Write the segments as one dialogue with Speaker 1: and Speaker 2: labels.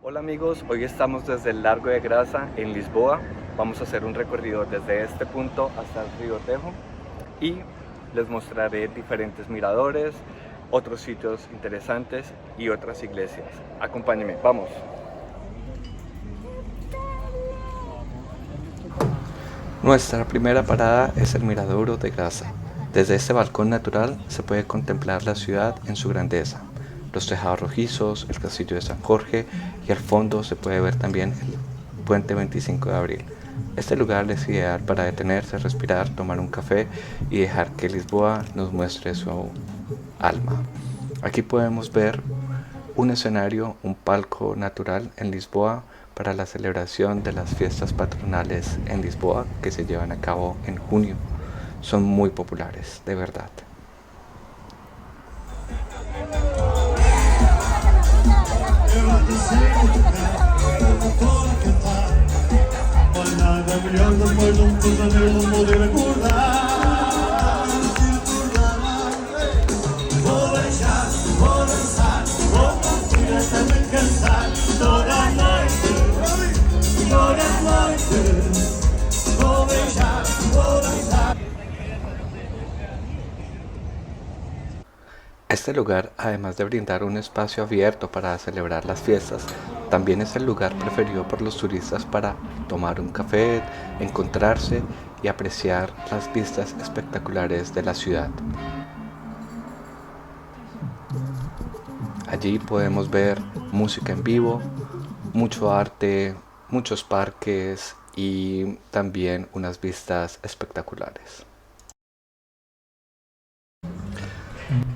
Speaker 1: Hola amigos, hoy estamos desde el Largo de Grasa en Lisboa. Vamos a hacer un recorrido desde este punto hasta el río Tejo y les mostraré diferentes miradores, otros sitios interesantes y otras iglesias. Acompáñenme, vamos. Nuestra primera parada es el Mirador de Grasa. Desde este balcón natural se puede contemplar la ciudad en su grandeza, los tejados rojizos, el castillo de San Jorge y al fondo se puede ver también el puente 25 de abril. Este lugar es ideal para detenerse, respirar, tomar un café y dejar que Lisboa nos muestre su alma. Aquí podemos ver un escenario, un palco natural en Lisboa para la celebración de las fiestas patronales en Lisboa que se llevan a cabo en junio. Son muy populares, de verdad. Este lugar, además de brindar un espacio abierto para celebrar las fiestas, también es el lugar preferido por los turistas para tomar un café, encontrarse y apreciar las vistas espectaculares de la ciudad. Allí podemos ver música en vivo, mucho arte, muchos parques y también unas vistas espectaculares.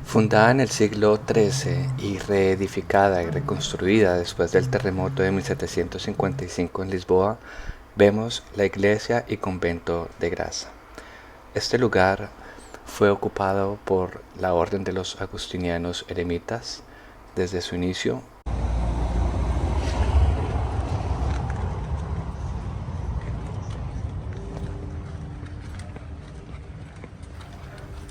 Speaker 1: Fundada en el siglo XIII y reedificada y reconstruida después del terremoto de 1755 en Lisboa, vemos la iglesia y convento de Grasa. Este lugar fue ocupado por la orden de los agustinianos eremitas desde su inicio.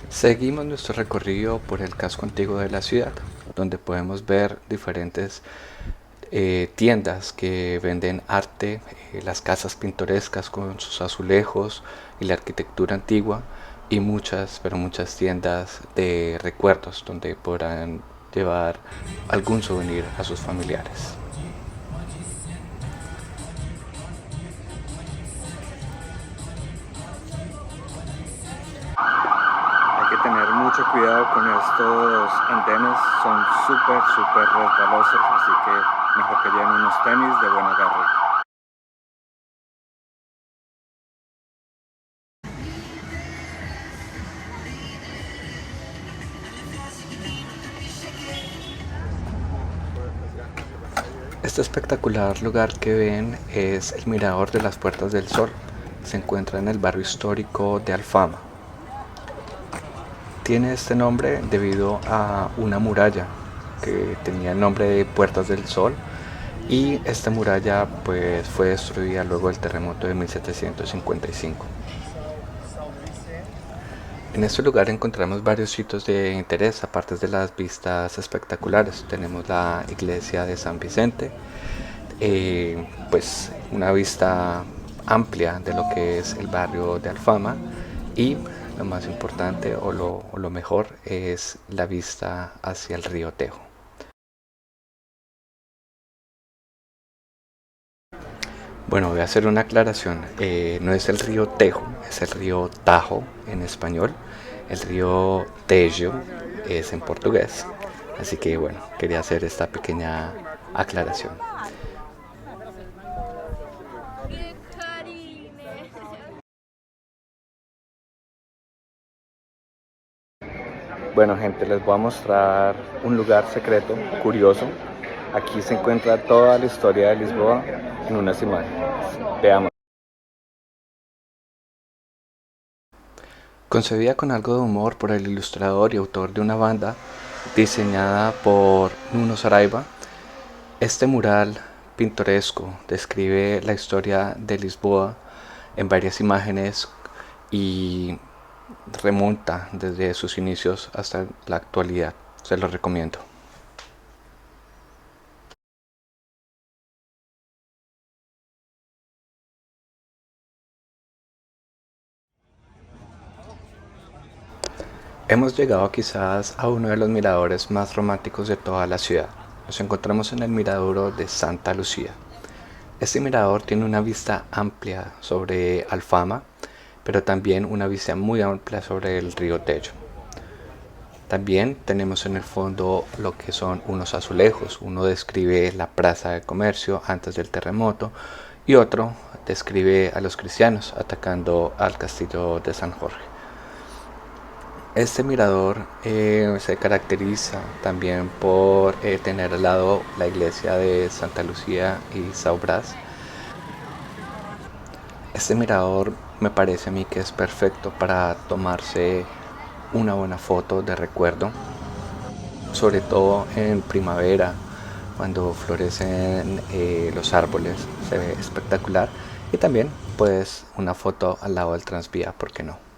Speaker 1: Seguimos nuestro recorrido por el casco antiguo de la ciudad, donde podemos ver diferentes tiendas que venden arte, las casas pintorescas con sus azulejos y la arquitectura antigua y muchas, pero muchas tiendas de recuerdos donde podrán llevar algún souvenir a sus familiares. Hay que tener mucho cuidado con estos andenes, son súper resbalosos, así que mejor que lleven unos tenis de buen agarre. Este espectacular lugar que ven es el Mirador de las Puertas del Sol. Se encuentra en el barrio histórico de Alfama. Tiene este nombre debido a una muralla que tenía el nombre de Puertas del Sol y esta muralla pues fue destruida luego del terremoto de 1755. En este lugar encontramos varios sitios de interés, aparte de las vistas espectaculares. Tenemos la iglesia de San Vicente, pues una vista amplia de lo que es el barrio de Alfama y lo más importante o lo mejor es la vista hacia el río Tejo. Bueno, voy a hacer una aclaración. No es el río Tejo, es el río Tajo en español. El río Tejo es en portugués. Así que bueno, quería hacer esta pequeña aclaración. Bueno gente, les voy a mostrar un lugar secreto, curioso. Aquí se encuentra toda la historia de Lisboa en unas imágenes. Veamos. Concebida con algo de humor por el ilustrador y autor de una banda diseñada por Nuno Saraiva, este mural pintoresco describe la historia de Lisboa en varias imágenes y remonta desde sus inicios hasta la actualidad. Se lo recomiendo. Hemos llegado quizás a uno de los miradores más románticos de toda la ciudad. Nos encontramos en el mirador de Santa Lucía. Este mirador tiene una vista amplia sobre Alfama, pero también una vista muy amplia sobre el río Tello. También tenemos en el fondo lo que son unos azulejos. Uno describe la plaza de comercio antes del terremoto y otro describe a los cristianos atacando al castillo de San Jorge. Este mirador se caracteriza también por tener al lado la iglesia de Santa Lucía y Saubras. Este mirador me parece a mí que es perfecto para tomarse una buena foto de recuerdo, sobre todo en primavera, cuando florecen los árboles, se ve espectacular. Y también pues una foto al lado del tranvía, ¿por qué no?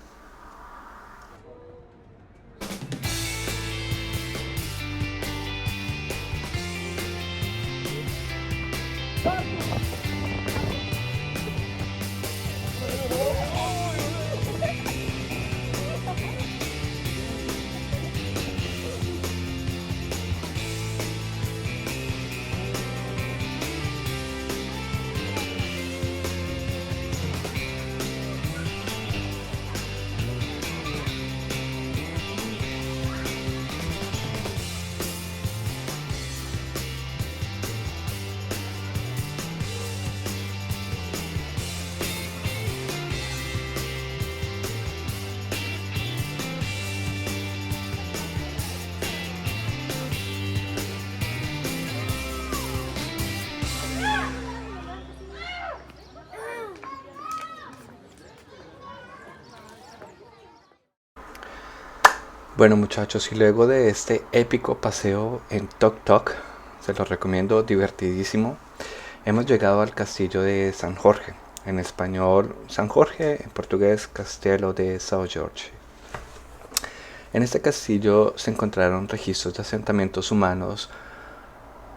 Speaker 1: Bueno muchachos, y luego de este épico paseo en Tok Tok, se los recomiendo, divertidísimo, hemos llegado al castillo de San Jorge. En español San Jorge, en portugués Castelo de São Jorge. En este castillo se encontraron registros de asentamientos humanos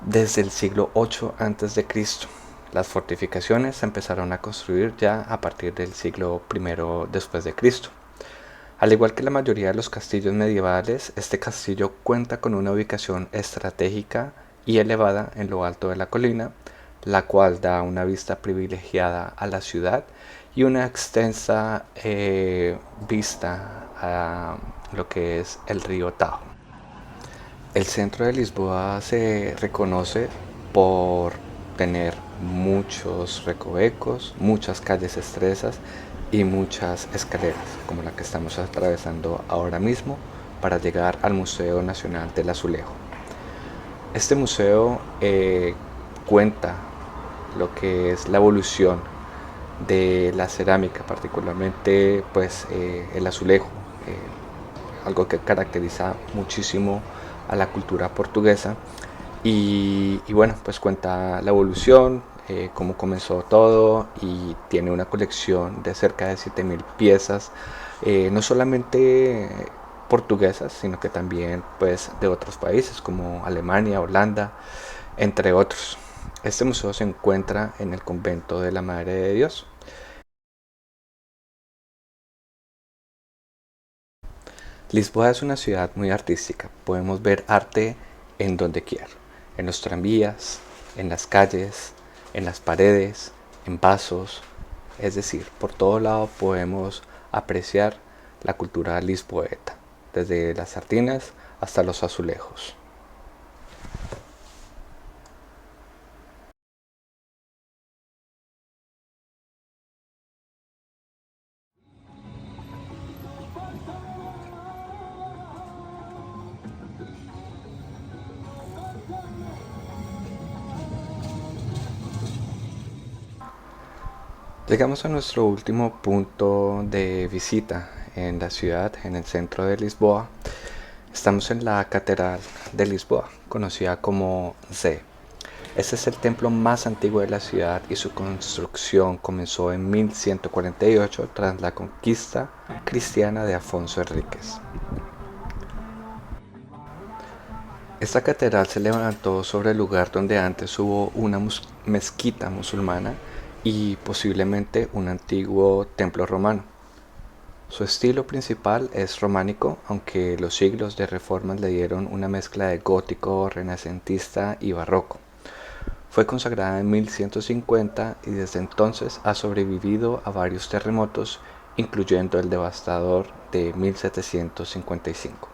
Speaker 1: desde el siglo 8 a.C. Las fortificaciones se empezaron a construir ya a partir del siglo I después de Cristo. Al igual que la mayoría de los castillos medievales, este castillo cuenta con una ubicación estratégica y elevada en lo alto de la colina, la cual da una vista privilegiada a la ciudad y una extensa vista a lo que es el río Tajo. El centro de Lisboa se reconoce por tener muchos recovecos, muchas calles estrechas y muchas escaleras, como la que estamos atravesando ahora mismo para llegar al Museo Nacional del Azulejo. Este museo cuenta lo que es la evolución de la cerámica, particularmente pues el azulejo, algo que caracteriza muchísimo a la cultura portuguesa. Y bueno, pues cuenta la evolución, cómo comenzó todo, y tiene una colección de cerca de 7000 piezas, no solamente portuguesas, sino que también pues de otros países como Alemania, Holanda, entre otros. Este museo se encuentra en el convento de la Madre de Dios. Lisboa es una ciudad muy artística. Podemos ver arte en donde quiera, en los tranvías, en las calles, en las paredes, en vasos, es decir, por todo lado podemos apreciar la cultura lisboeta, desde las sardinas hasta los azulejos. Llegamos a nuestro último punto de visita en la ciudad, en el centro de Lisboa. Estamos en la Catedral de Lisboa, conocida como Zé. Este es el templo más antiguo de la ciudad y su construcción comenzó en 1148 tras la conquista cristiana de Afonso Enríquez. Esta catedral se levantó sobre el lugar donde antes hubo una mezquita musulmana y posiblemente un antiguo templo romano. Su estilo principal es románico, aunque los siglos de reformas le dieron una mezcla de gótico, renacentista y barroco. Fue consagrada en 1150 y desde entonces ha sobrevivido a varios terremotos, incluyendo el devastador de 1755.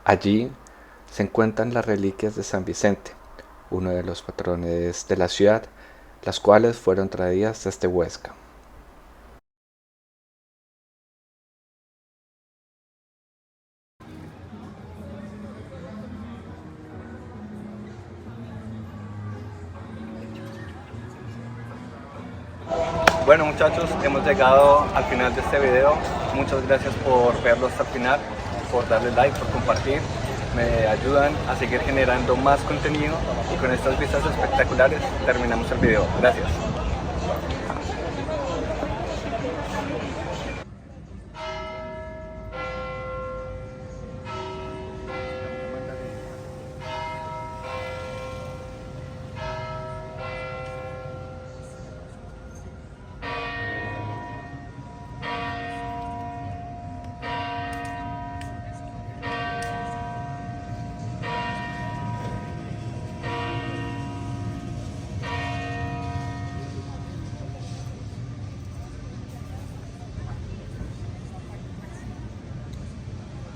Speaker 1: Allí se encuentran las reliquias de San Vicente, uno de los patrones de la ciudad, las cuales fueron traídas desde Huesca.
Speaker 2: Bueno muchachos, hemos llegado al final de este video. Muchas gracias por verlo hasta el final, por darle like, por compartir. Me ayudan a seguir generando más contenido y con estas vistas espectaculares terminamos el video. Gracias.